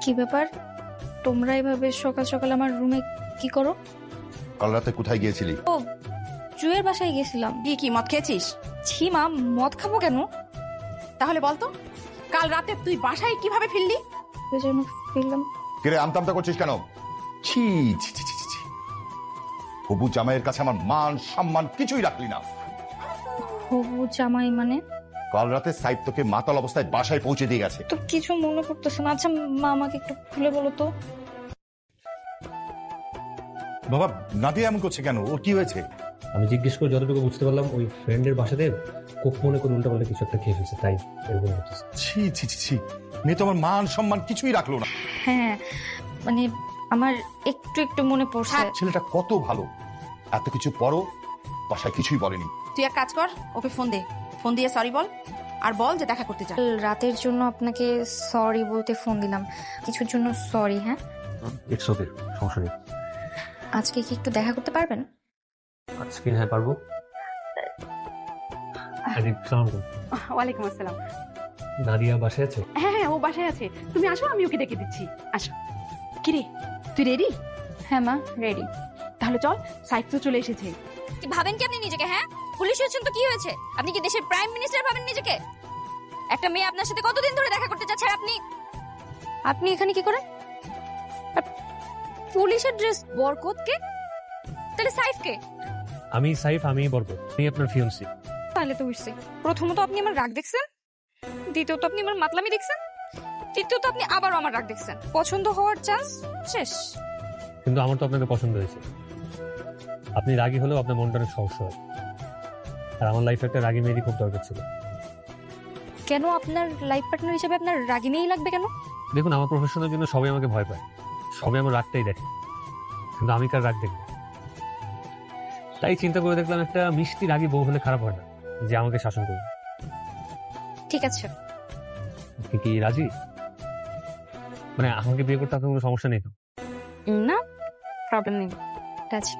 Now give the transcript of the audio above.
কি ব্যাপার, তোমরা এভাবে সকাল সকাল আমার রুমে কি করো? কাল রাতে কোথায় গিয়েছিলি? ও, জুয়ের বাসায় গেছিলাম। কি মদ খেয়েছিস? ছি মা, মদ খাবো কেন? তাহলে বলতো কাল রাতে তুই বাসায় কিভাবে ফিরলি? যেন ফিরলাম। কিরে আমতামতা করছিস কেন? ছি ছি ছি ছি ছি। হবু জামাইয়ের কাছে আমার মান সম্মান কিছুই রাখলি না। হবু জামাই মানে? কাল রাতে সাইদ তোকে মাতাল অবস্থায় বাসায় পৌঁছে দিয়ে গেছে। তো কিছু মনে করতেছে না। আচ্ছা মা, আমাকে একটু খুলে বলো তো। বাবা, নাদিয়া এমন করছে কেন? ওর কি হয়েছে? আমি জিজ্ঞেস করে যতটুকু বুঝতে পারলাম, ওই ফ্রেন্ডের বাসাতে কোক মনে করে উল্টা পাল্টা কিছু একটা খেয়ে ফেলছে, তাই এরকম হচ্ছে। ছি ছি ছি ছি। মেয়ে তো আমার মান সম্মান কিছুই রাখলো না। হ্যাঁ, মানে আমার একটু একটু মনে পড়ছে। ছেলেটা কত ভালো, এত কিছু পরও বাসায় কিছুই বলেনি। তুই এক কাজ কর, ওকে ফোন দে, ফোন দিয়ে সরি বল, আর বল যে দেখা করতে চাই। রাতের জন্য আপনাকে সরি বলতে ফোন দিলাম, কিছুর জন্য সরি। হ্যাঁ, ইটস ওকে, সমস্যা নেই। আজকে কি একটু দেখা করতে পারবেন? আজকে হ্যাঁ পারবো। ওয়ালাইকুম আসসালাম। নাদিয়া বাসায় আছে? হ্যাঁ হ্যাঁ, ও বাসায় আছে, তুমি আসো, আমি ওকে ডেকে দিচ্ছি। আসো। কিরে, তুই রেডি? হ্যাঁ মা, রেডি। তাহলে চল, সাইফ তো চলে এসেছে। কি ভাবেন কি আপনি নিজেকে? হ্যাঁ, পুলিশ হয়েছেন তো কি হয়েছে? আপনি কি দেশের প্রাইম মিনিস্টার ভাবেন নিজেকে? একটা মেয়ে আপনার সাথে কতদিন ধরে দেখা করতে চাচ্ছে, আর আপনি এখানে কি করেন? আর পুলিশের ড্রেস বরকতকে, তাহলে সাইফকে? আমি সাইফ, আমি বরকত, আমি আপনার ফিয়ন্সি। তাহলে তো বুঝছি, প্রথমত আপনি আমার রাগ দেখছেন, দ্বিতীয়ত আপনি আমার মাতলামি দেখছেন, তৃতীয়ত আপনি আবারও আমার রাগ দেখছেন। পছন্দ হওয়ার চান্স শেষ। কিন্তু আমার তো আপনাকে পছন্দ হয়েছে। আপনি রাগী হলেও আপনার মনটা অনেক সহজ হয়, আর আমার লাইফে একটা রাগী মেয়েরই খুব দরকার ছিল। কেন আপনার লাইফ পার্টনার হিসেবে আপনার রাগী মেয়েই লাগবে কেন? দেখুন, আমার প্রফেশনের জন্য সবাই আমাকে ভয় পায়, সবাই আমার রাগটাই দেখে, কিন্তু আমি কার রাগ দেখব? তাই চিন্তা করে দেখলাম একটা মিষ্টি রাগী বউ হলে খারাপ হয় না, যে আমাকে শাসন করবে। ঠিক আছে। আপনি কি রাজি? মানে আমাকে বিয়ে করতে আপনার কোনো সমস্যা নেই তো? না, প্রবলেম নেই, রাজি।